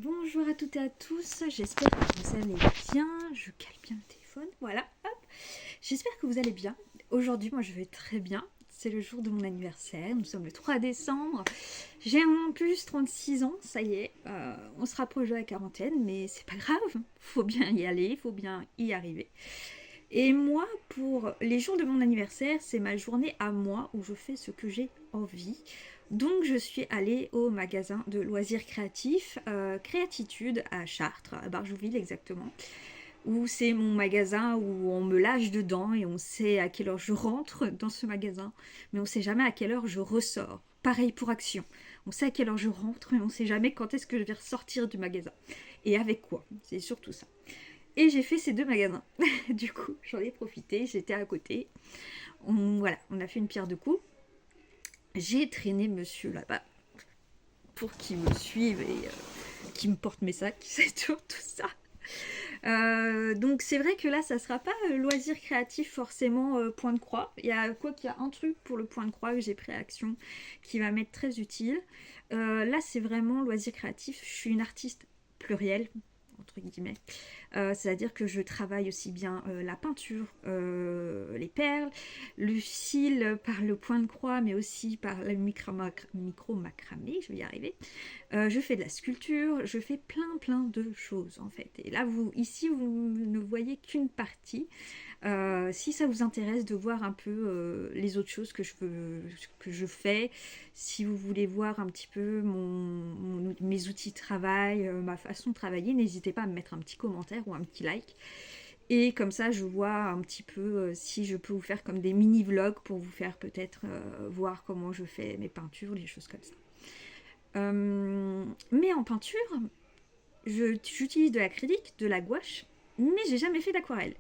Bonjour à toutes et à tous, j'espère que vous allez bien. Je cale bien le téléphone, voilà, hop. J'espère que vous allez bien. Aujourd'hui, moi je vais très bien. C'est le jour de mon anniversaire, nous sommes le 3 décembre. J'ai en plus 36 ans, ça y est. On se rapproche de la quarantaine, mais c'est pas grave. Faut bien y aller, faut bien y arriver. Et moi, pour les jours de mon anniversaire, c'est ma journée à moi où je fais ce que j'ai envie. Donc je suis allée au magasin de loisirs créatifs, Créatitude à Chartres, à Barjouville exactement, où c'est mon magasin où on me lâche dedans et on sait à quelle heure je rentre dans ce magasin, mais on sait jamais à quelle heure je ressors. Pareil pour Action. On sait à quelle heure je rentre, mais on sait jamais quand est-ce que je vais ressortir du magasin. Et avec quoi. C'est surtout ça. Et j'ai fait ces deux magasins. Du coup, j'en ai profité, j'étais à côté. Voilà, on a fait une pierre de coups. J'ai traîné monsieur là-bas pour qu'il me suive et qu'il me porte mes sacs, c'est tout ça. Donc c'est vrai que là, ça sera pas loisir créatif forcément point de croix. Il y a quoi qu'il y a un truc pour le point de croix que j'ai pris à Action qui va m'être très utile. Là, c'est vraiment loisir créatif. Je suis une artiste plurielle entre guillemets. C'est-à-dire que je travaille aussi bien la peinture, les perles, le cil par le point de croix, mais aussi par la micro-macramé, je vais y arriver. Je fais de la sculpture, je fais plein de choses en fait. Et là, ici, vous ne voyez qu'une partie. Si ça vous intéresse de voir un peu les autres choses que je fais, si vous voulez voir un petit peu mes outils de travail, ma façon de travailler, n'hésitez pas à me mettre un petit commentaire ou un petit like. Et comme ça, je vois un petit peu si je peux vous faire comme des mini-vlogs pour vous faire peut-être voir comment je fais mes peintures, des choses comme ça. Mais en peinture, j'utilise de l'acrylique, de la gouache, mais j'ai jamais fait d'aquarelle.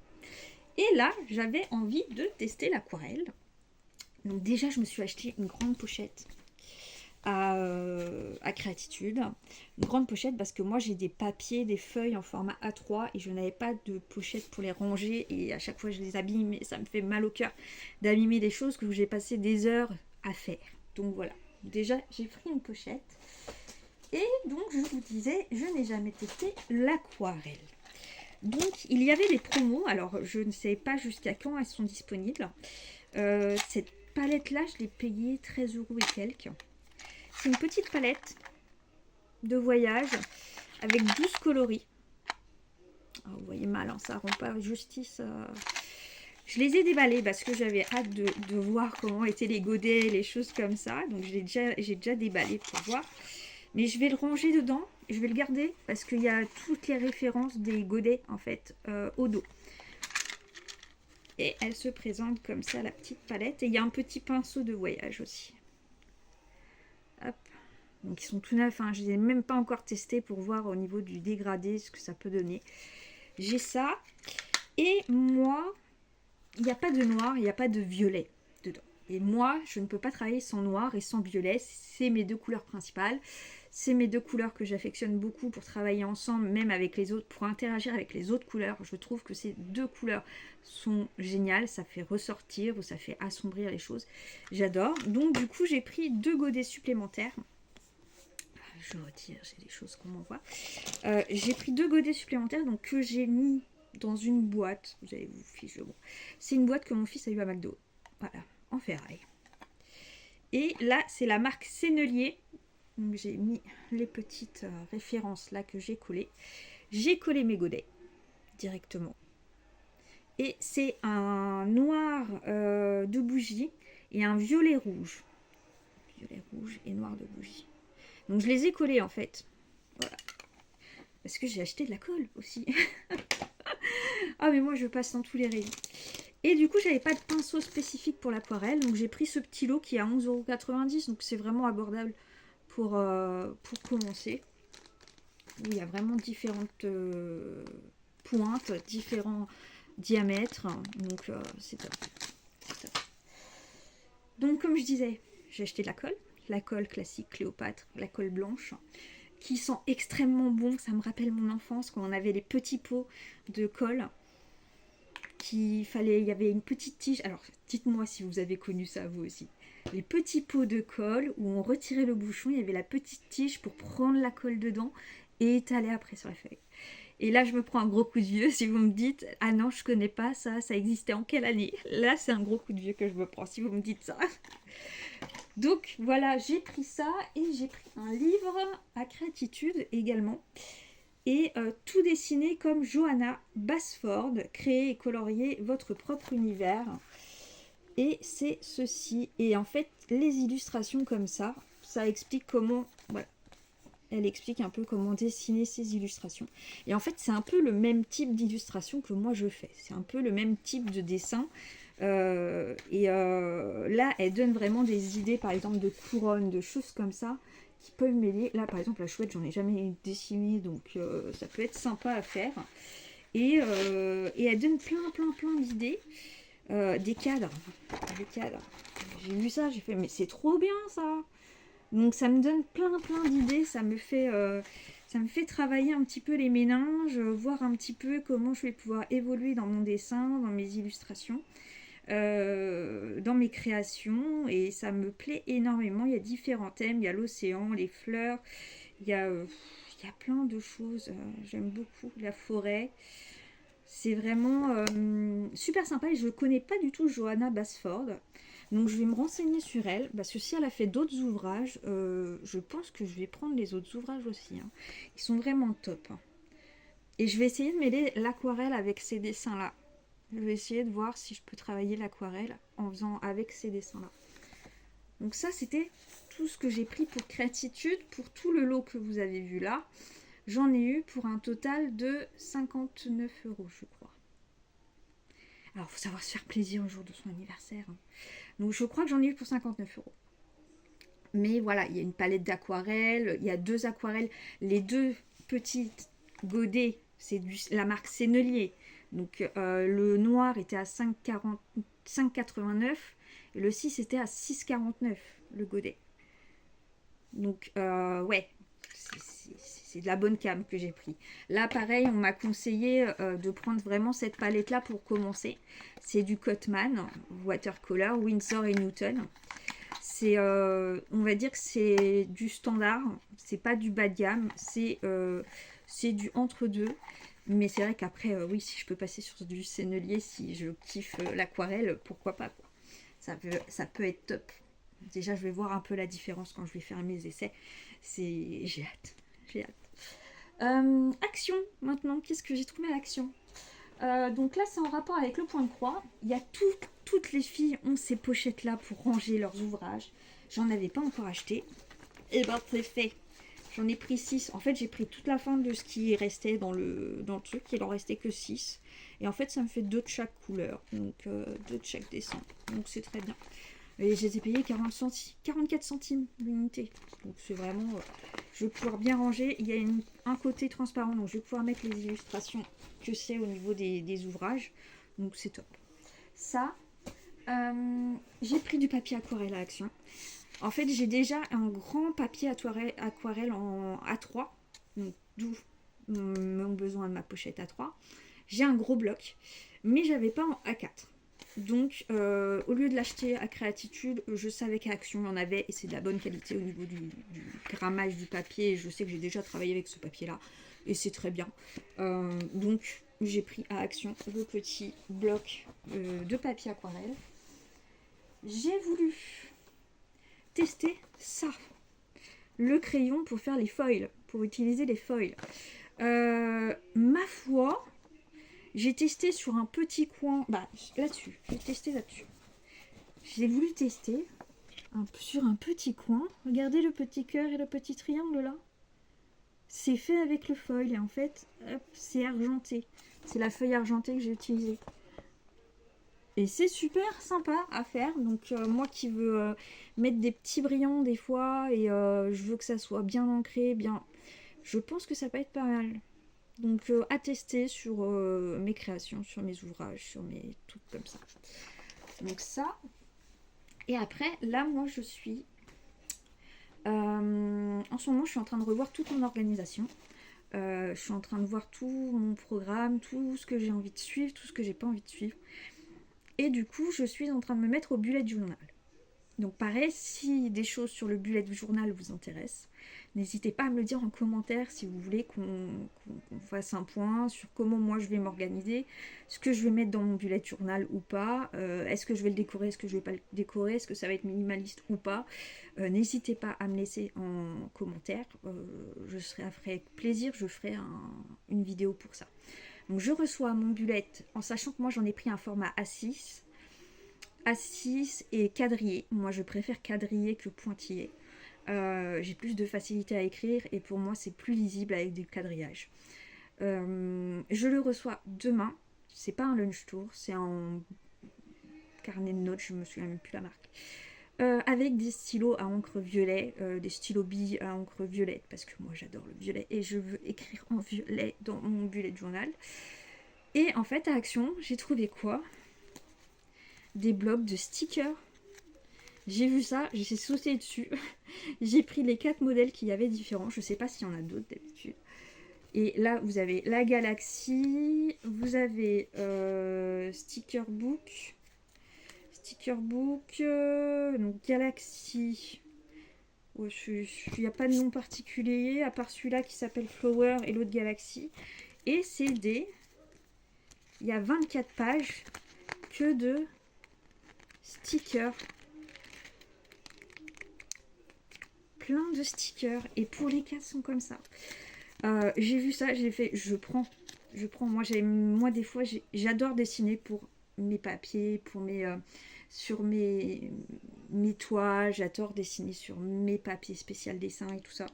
Et là, j'avais envie de tester l'aquarelle. Donc déjà, je me suis acheté une grande pochette à Créatitude. Une grande pochette parce que moi, j'ai des papiers, des feuilles en format A3 et je n'avais pas de pochette pour les ranger. Et à chaque fois, je les abîme et ça me fait mal au cœur d'abîmer des choses que j'ai passé des heures à faire. Donc voilà. Déjà, j'ai pris une pochette. Et donc, je vous disais, je n'ai jamais testé l'aquarelle. Donc, il y avait des promos. Alors, je ne sais pas jusqu'à quand elles sont disponibles. Cette palette-là, je l'ai payée 13 € et quelques. C'est une petite palette de voyage avec 12 coloris. Oh, vous voyez mal, hein, ça rend pas justice. Je les ai déballés parce que j'avais hâte de voir comment étaient les godets, les choses comme ça. Donc, j'ai déjà déballé pour voir. Mais je vais le ranger dedans, je vais le garder parce qu'il y a toutes les références des godets en fait au dos. Et elle se présente comme ça, la petite palette. Et il y a un petit pinceau de voyage aussi. Hop. Donc ils sont tout neufs, hein. Je ne les ai même pas encore testés pour voir au niveau du dégradé ce que ça peut donner. J'ai ça. Et moi, il n'y a pas de noir, il n'y a pas de violet dedans. Et moi, je ne peux pas travailler sans noir et sans violet. C'est mes deux couleurs principales. C'est mes deux couleurs que j'affectionne beaucoup pour travailler ensemble, même avec les autres, pour interagir avec les autres couleurs. Je trouve que ces deux couleurs sont géniales. Ça fait ressortir ou ça fait assombrir les choses. J'adore. Donc du coup, j'ai pris deux godets supplémentaires. Je retire, j'ai des choses qu'on m'envoie. J'ai pris deux godets supplémentaires donc que j'ai mis dans une boîte. Vous allez vous ficher. Bon. C'est une boîte que mon fils a eu à McDo. Voilà, en ferraille. Et là, c'est la marque Sennelier. Donc j'ai mis les petites références là que j'ai collées. J'ai collé mes godets directement. Et c'est un noir de bougie et un violet rouge. Violet rouge et noir de bougie. Donc je les ai collés en fait. Voilà. Parce que j'ai acheté de la colle aussi. Ah mais moi je passe dans tous les rayons. Et du coup j'avais pas de pinceau spécifique pour l'aquarelle. Donc j'ai pris ce petit lot qui est à 11,90 €. Donc c'est vraiment abordable pour commencer. Il y a vraiment différentes pointes, différents diamètres. Donc c'est top. Donc comme je disais, j'ai acheté de la colle classique Cléopâtre, la colle blanche, qui sent extrêmement bon. Ça me rappelle mon enfance quand on avait les petits pots de colle. Il y avait une petite tige. Alors dites-moi si vous avez connu ça vous aussi. Les petits pots de colle où on retirait le bouchon, il y avait la petite tige pour prendre la colle dedans et étaler après sur la feuille. Et là, je me prends un gros coup de vieux si vous me dites ah non, je connais pas ça, ça existait en quelle année? Là, c'est un gros coup de vieux que je me prends si vous me dites ça. Donc voilà, j'ai pris ça et j'ai pris un livre à créatitude également. Et tout dessiné comme Johanna Basford, créer et colorier votre propre univers. Et c'est ceci. Et en fait, les illustrations comme ça explique comment... Voilà. Elle explique un peu comment dessiner ces illustrations. Et en fait, c'est un peu le même type d'illustration que moi je fais. C'est un peu le même type de dessin. Là, elle donne vraiment des idées, par exemple, de couronnes, de choses comme ça, qui peuvent m'aider. Là, par exemple, la chouette, j'en ai jamais dessiné, donc ça peut être sympa à faire. Et elle donne plein d'idées. Des cadres. Des cadres. J'ai vu ça, j'ai fait, mais c'est trop bien ça. Donc ça me donne plein d'idées, ça me fait travailler un petit peu les méninges, voir un petit peu comment je vais pouvoir évoluer dans mon dessin, dans mes illustrations, dans mes créations, et ça me plaît énormément. Il y a différents thèmes, il y a l'océan, les fleurs, il y a plein de choses, j'aime beaucoup la forêt. C'est vraiment super sympa et je ne connais pas du tout Johanna Basford. Donc je vais me renseigner sur elle, parce que si elle a fait d'autres ouvrages, je pense que je vais prendre les autres ouvrages aussi. Hein. Ils sont vraiment top. Hein. Et je vais essayer de mêler l'aquarelle avec ces dessins-là. Je vais essayer de voir si je peux travailler l'aquarelle en faisant avec ces dessins-là. Donc ça, c'était tout ce que j'ai pris pour créatitude, pour tout le lot que vous avez vu là. J'en ai eu pour un total de 59 €, je crois. Alors, il faut savoir se faire plaisir au jour de son anniversaire. Hein. Donc, je crois que j'en ai eu pour 59 €. Mais voilà, il y a une palette d'aquarelles, il y a 2 aquarelles. Les 2 petites godets, c'est la marque Sennelier. Donc, le noir était à 5,89 et le 6 était à 6,49 le godet. Donc, ouais, c'est de la bonne cam que j'ai pris. Là, pareil, on m'a conseillé de prendre vraiment cette palette-là pour commencer. C'est du Cotman, Watercolor, Winsor et Newton. C'est, on va dire que c'est du standard, c'est pas du bas de gamme, c'est du entre-deux. Mais c'est vrai qu'après, oui, si je peux passer sur du Sennelier, si je kiffe l'aquarelle, pourquoi pas, quoi. Ça peut être top. Déjà, je vais voir un peu la différence quand je vais faire mes essais. J'ai hâte. J'ai hâte. Action, maintenant. Qu'est-ce que j'ai trouvé à l'action? Donc là, c'est en rapport avec le point de croix. Il y a toutes les filles ont ces pochettes-là pour ranger leurs ouvrages. J'en avais pas encore acheté. Et ben, c'est fait. J'en ai pris 6. En fait, j'ai pris toute la fin de ce qui restait dans le truc. Il en restait que 6. Et en fait, ça me fait 2 de chaque couleur. Donc, 2 de chaque dessin. Donc, c'est très bien. Et je les ai payés 44 centimes l'unité. Donc, c'est vraiment... je vais pouvoir bien ranger. Il y a un côté transparent. Donc, je vais pouvoir mettre les illustrations que c'est au niveau des ouvrages. Donc, c'est top. Ça, j'ai pris du papier aquarelle à Action. En fait, j'ai déjà un grand papier aquarelle en A3, donc d'où mon besoin de ma pochette A3. J'ai un gros bloc, mais j'avais pas en A4. Donc, au lieu de l'acheter à Créatitude, je savais qu'à Action, il y en avait, et c'est de la bonne qualité au niveau du grammage du papier. Je sais que j'ai déjà travaillé avec ce papier-là, et c'est très bien. Donc, j'ai pris à Action le petit bloc de papier aquarelle. J'ai voulu tester ça, le crayon pour faire les foils, pour utiliser les foils. Ma foi, j'ai testé sur un petit coin, là-dessus, j'ai testé là-dessus. J'ai voulu tester sur un petit coin. Regardez le petit cœur et le petit triangle là. C'est fait avec le foil et en fait, hop, c'est argenté. C'est la feuille argentée que j'ai utilisée. Et c'est super sympa à faire. Donc moi qui veux mettre des petits brillants des fois et je veux que ça soit bien ancré, je pense que ça peut être pas mal. Donc à tester sur mes créations, sur mes ouvrages, sur mes trucs comme ça. Donc ça. Et après, là moi je suis... en ce moment je suis en train de revoir toute mon organisation. Je suis en train de voir tout mon programme, tout ce que j'ai envie de suivre, tout ce que j'ai pas envie de suivre. Et du coup, je suis en train de me mettre au bullet journal. Donc pareil, si des choses sur le bullet journal vous intéressent, N'hésitez pas à me le dire en commentaire si vous voulez qu'on fasse un point sur comment moi je vais m'organiser, ce que je vais mettre dans mon bullet journal ou pas, est-ce que je vais le décorer, est-ce que je vais pas le décorer, est-ce que ça va être minimaliste ou pas. N'hésitez pas à me laisser en commentaire, je serai avec plaisir, je ferai une vidéo pour ça. Donc je reçois mon bullet en sachant que moi j'en ai pris un format A6 et quadrillé. Moi je préfère quadrillé que pointillé. J'ai plus de facilité à écrire et pour moi c'est plus lisible avec du quadrillage. Je le reçois demain. C'est pas un lunch tour, c'est un carnet de notes, je me souviens même plus la marque. Avec des stylos à encre violet, des stylos billes à encre violette, parce que moi j'adore le violet et je veux écrire en violet dans mon bullet journal. Et en fait à Action, j'ai trouvé quoi? Des blocs de stickers. J'ai vu ça, j'ai sauté dessus. J'ai pris les 4 modèles qu'il y avait différents, je sais pas s'il y en a d'autres d'habitude. Et là vous avez la Galaxy, vous avez Sticker Book, donc Galaxy, il n'y a pas de nom particulier à part celui-là qui s'appelle Flower et l'autre Galaxy. Et c'est il y a 24 pages que de stickers. Plein de stickers. Et pour les cas sont comme ça. J'ai vu ça, j'ai fait, je prends. Moi des fois j'adore dessiner pour mes papiers, pour sur mes toits, j'adore dessiner sur mes papiers spécial dessin et tout ça.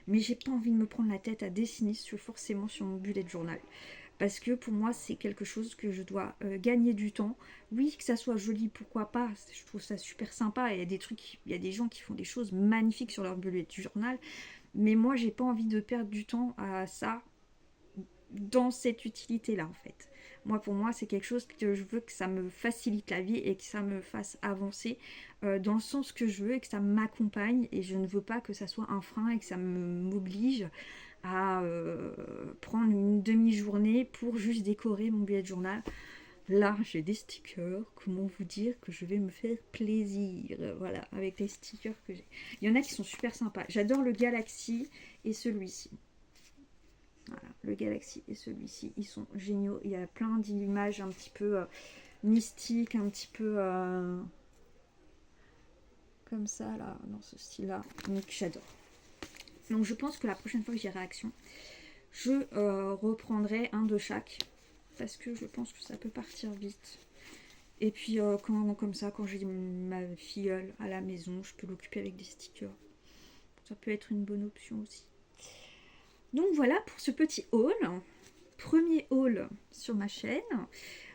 Mais j'ai pas envie de me prendre la tête à dessiner forcément sur mon bullet journal. Parce que pour moi, c'est quelque chose que je dois gagner du temps. Oui, que ça soit joli, pourquoi pas. Je trouve ça super sympa. Il y a des gens qui font des choses magnifiques sur leur bullet journal. Mais moi, j'ai pas envie de perdre du temps à ça dans cette utilité-là, en fait. Pour moi, c'est quelque chose que je veux que ça me facilite la vie et que ça me fasse avancer dans le sens que je veux et que ça m'accompagne. Et je ne veux pas que ça soit un frein et que ça m'oblige à prendre une demi-journée pour juste décorer mon bullet journal. Là, j'ai des stickers, comment vous dire que je vais me faire plaisir, voilà, avec les stickers que j'ai. Il y en a qui sont super sympas. J'adore le Galaxy et celui-ci. Voilà, le Galaxy et celui-ci, ils sont géniaux. Il y a plein d'images un petit peu mystiques, un petit peu comme ça, là, dans ce style-là. Donc, j'adore. Donc, je pense que la prochaine fois que j'irai à Action, je reprendrai un de chaque. Parce que je pense que ça peut partir vite. Et puis, comme ça, quand j'ai ma filleule à la maison, je peux l'occuper avec des stickers. Ça peut être une bonne option aussi. Donc voilà pour ce petit haul, premier haul sur ma chaîne.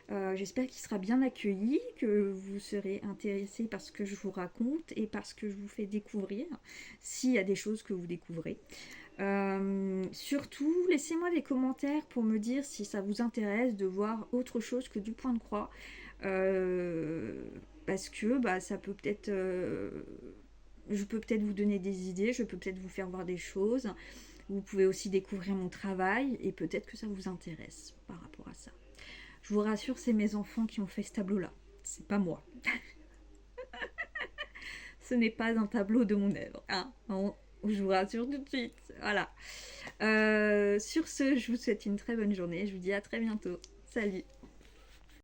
J'espère qu'il sera bien accueilli, que vous serez intéressés par ce que je vous raconte et par ce que je vous fais découvrir, s'il y a des choses que vous découvrez. Surtout, laissez-moi des commentaires pour me dire si ça vous intéresse de voir autre chose que du point de croix. Parce que ça peut peut-être... je peux peut-être vous donner des idées, je peux peut-être vous faire voir des choses. Vous pouvez aussi découvrir mon travail et peut-être que ça vous intéresse par rapport à ça. Je vous rassure, c'est mes enfants qui ont fait ce tableau-là. C'est pas moi. Ce n'est pas un tableau de mon œuvre. Hein. Je vous rassure tout de suite. Voilà. Sur ce, je vous souhaite une très bonne journée. Je vous dis à très bientôt. Salut.